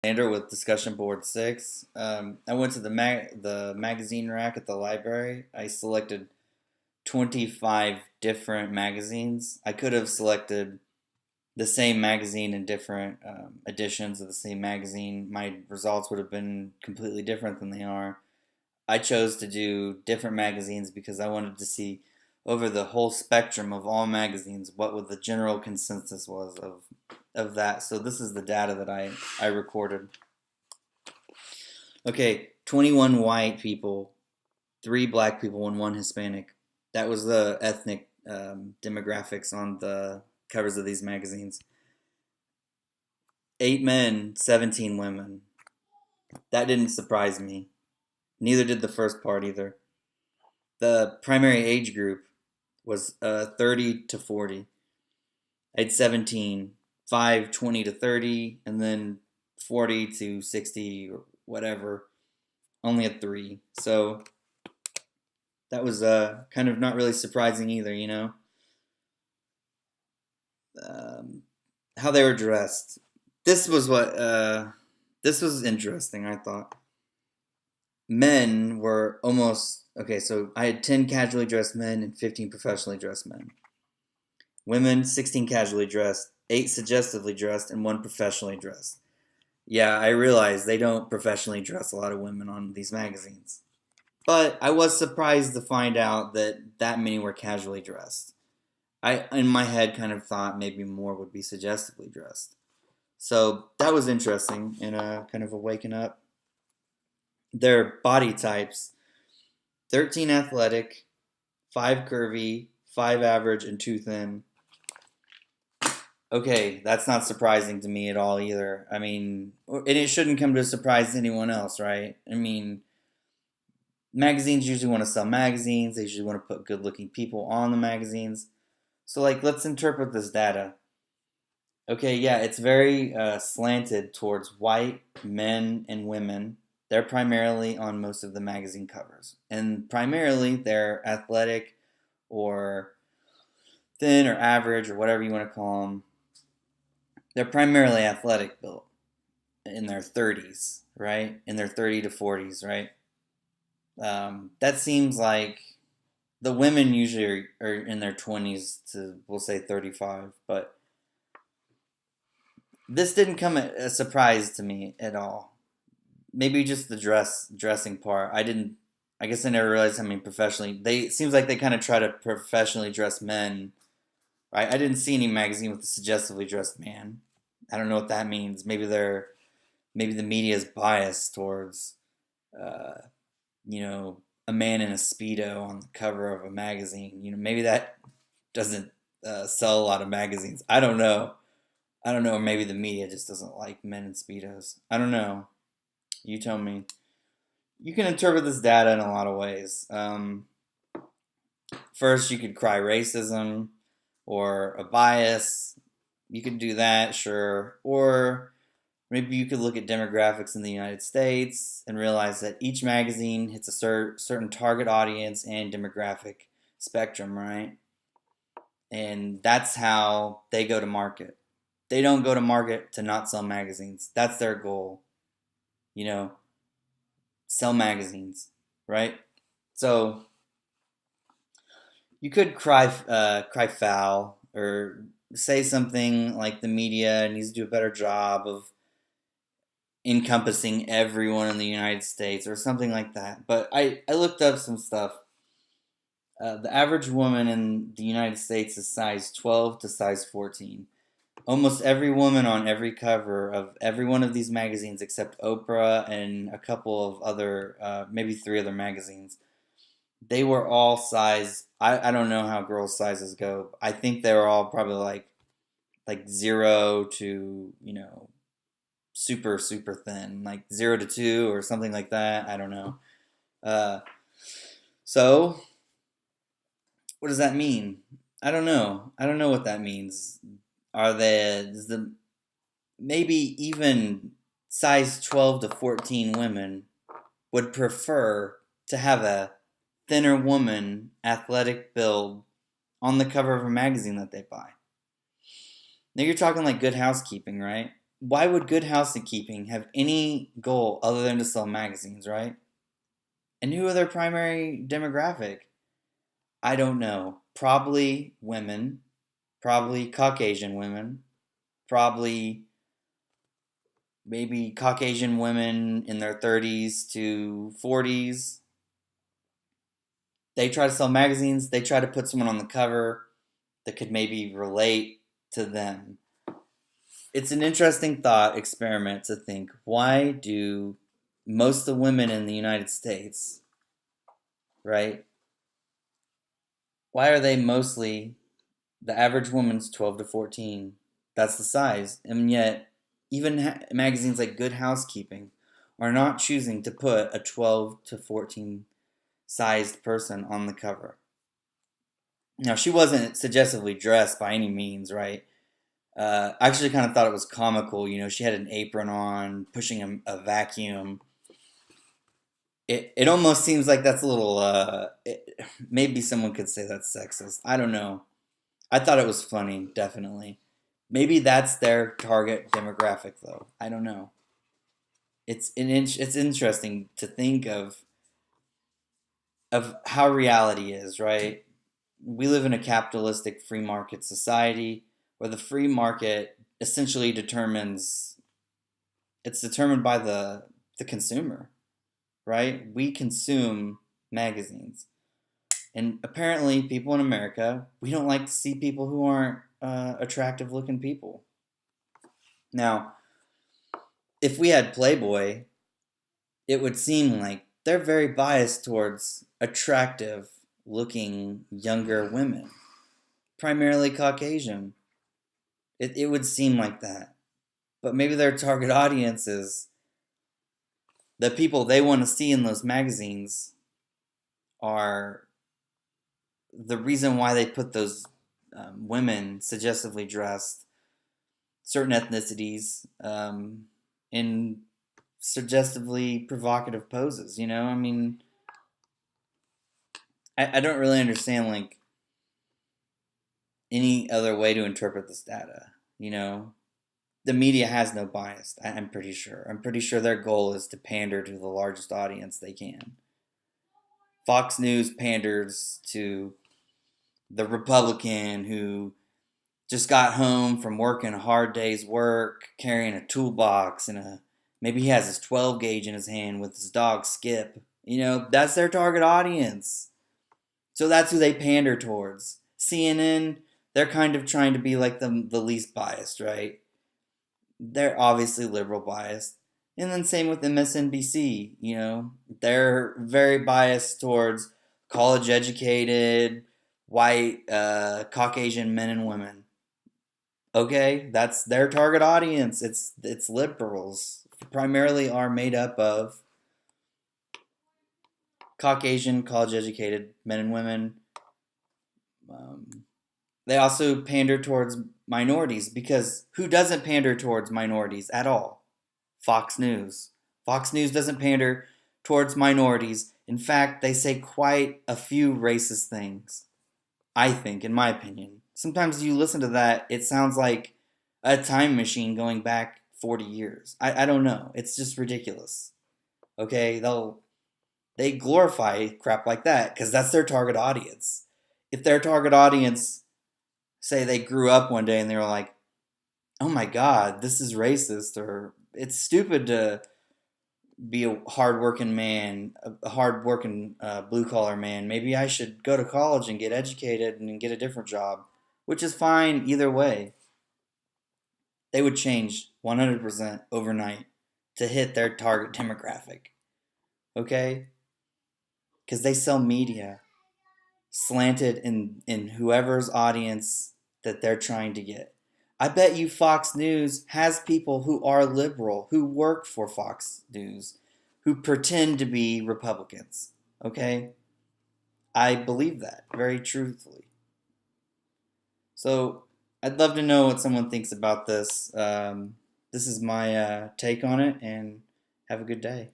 Alexander with Discussion Board 6. I went to the magazine rack at the library. I selected 25 different magazines. I could have selected the same magazine in different editions of the same magazine. My results would have been completely different than they are. I chose to do different magazines because I wanted to see over the whole spectrum of all magazines what the general consensus was of that. So this is the data that I recorded. Okay, 21 white people, 3 black people, and 1 Hispanic. That was the ethnic demographics on the covers of these magazines. 8 men, 17 women. That didn't surprise me. Neither did the first part either. The primary age group was 30 to 40. I had 17, 5, 20 to 30, and then 40 to 60 or whatever. Only a 3. So that was kind of not really surprising either. Um, how they were dressed. This was this was interesting, I thought. Men were almost okay, so I had 10 casually dressed men and 15 professionally dressed men. Women, 16 casually dressed, 8 suggestively dressed, and 1 professionally dressed. Yeah, I realize they don't professionally dress a lot of women on these magazines. But I was surprised to find out that many were casually dressed. I, in my head, kind of thought maybe more would be suggestively dressed. So that was interesting and kind of a waking up. Their body types: 13 athletic, 5 curvy, 5 average, and 2 thin. Okay, that's not surprising to me at all either. I mean, and it shouldn't come to a surprise to anyone else, right? I mean, magazines usually want to sell magazines, they usually want to put good looking people on the magazines. So, like, let's interpret this data. Okay, yeah, it's very slanted towards white men and women. They're primarily on most of the magazine covers. And primarily they're athletic or thin or average or whatever you want to call them. They're primarily athletic built in their 30s, right? In their 30 to 40s, right? That seems like the women usually are in their 20s to, we'll say, 35. But this didn't come as a surprise to me at all. Maybe just the dressing part. I didn't. I guess I never realized how many professionally. It seems like they kind of try to professionally dress men, right? I didn't see any magazine with a suggestively dressed man. I don't know what that means. Maybe the media is biased towards, uh, you know, a man in a speedo on the cover of a magazine. Maybe that doesn't sell a lot of magazines. I don't know. I don't know. Or maybe the media just doesn't like men in speedos. I don't know. You tell me. You can interpret this data in a lot of ways. First, you could cry racism or a bias. You could do that, sure. Or maybe you could look at demographics in the United States and realize that each magazine hits a certain target audience and demographic spectrum, right? And that's how they go to market. They don't go to market to not sell magazines. That's their goal. You know, sell magazines, right? So you could cry foul or say something like the media needs to do a better job of encompassing everyone in the United States or something like that. But I looked up some stuff. The average woman in the United States is size 12 to size 14. Almost every woman on every cover of every one of these magazines, except Oprah and a couple of other, maybe 3 other magazines, they were all size. I don't know how girls' sizes go. I think they were all probably like 0 to super super thin, like 0 to 2 or something like that. I don't know. Uh, so what does that mean? I don't know. I don't know what that means. Are they is the maybe even size 12 to 14 women would prefer to have a thinner woman, athletic build on the cover of a magazine that they buy. Now you're talking like Good Housekeeping, right? why would Good Housekeeping have any goal other than to sell magazines, right? And who are their primary demographic? I don't know. Probably women, probably Caucasian women, probably maybe Caucasian women in their 30s to 40s. They try to sell magazines, they try to put someone on the cover that could maybe relate to them. It's an interesting thought experiment to think, why do most of the women in the United States, right? Why are they mostly, the average woman's 12 to 14? That's the size. And yet, even magazines like Good Housekeeping are not choosing to put a 12 to 14 sized person on the cover. Now, she wasn't suggestively dressed by any means, right? I actually kind of thought it was comical. You know, she had an apron on, pushing a vacuum. It almost seems like that's a little. Maybe someone could say that's sexist. I don't know. I thought it was funny, definitely. Maybe that's their target demographic, though. I don't know. It's interesting to think of how reality is, right? We live in a capitalistic free market society where the free market essentially determines, it's determined by the consumer, right? We consume magazines. And apparently people in America, we don't like to see people who aren't attractive looking people. Now, if we had Playboy, it would seem like they're very biased towards attractive looking younger women, primarily Caucasian. It would seem like that. But maybe their target audience is the people they want to see in those magazines are the reason why they put those women suggestively dressed, certain ethnicities, in suggestively provocative poses. You know, I mean, I don't really understand like any other way to interpret this data. You know, the media has no bias. I'm pretty sure. I'm pretty sure their goal is to pander to the largest audience they can. Fox News panders to the Republican who just got home from working a hard day's work, carrying a toolbox and maybe he has his 12 gauge in his hand with his dog Skip. You know, that's their target audience. So that's who they pander towards. CNN, they're kind of trying to be like the least biased, right? They're obviously liberal biased. And then same with MSNBC, you know, they're very biased towards college educated, white, Caucasian men and women. Okay, that's their target audience. It's liberals, primarily are made up of Caucasian, college educated men and women. Um, they also pander towards minorities because who doesn't pander towards minorities at all? Fox News. Fox News doesn't pander towards minorities. In fact, they say quite a few racist things, I think, in my opinion. Sometimes you listen to that, it sounds like a time machine going back 40 years. I don't know. It's just ridiculous. Okay? They glorify crap like that because that's their target audience. If their target audience, say they grew up one day and they were like, oh my God, this is racist, or it's stupid to be a hardworking man, a hardworking blue collar man. Maybe I should go to college and get educated and get a different job, which is fine either way. They would change 100% overnight to hit their target demographic. Okay? Because they sell media slanted in whoever's audience that they're trying to get. I bet you Fox News has people who are liberal, who work for Fox News, who pretend to be Republicans. Okay? I believe that very truthfully. So I'd love to know what someone thinks about this. This is my take on it, and have a good day.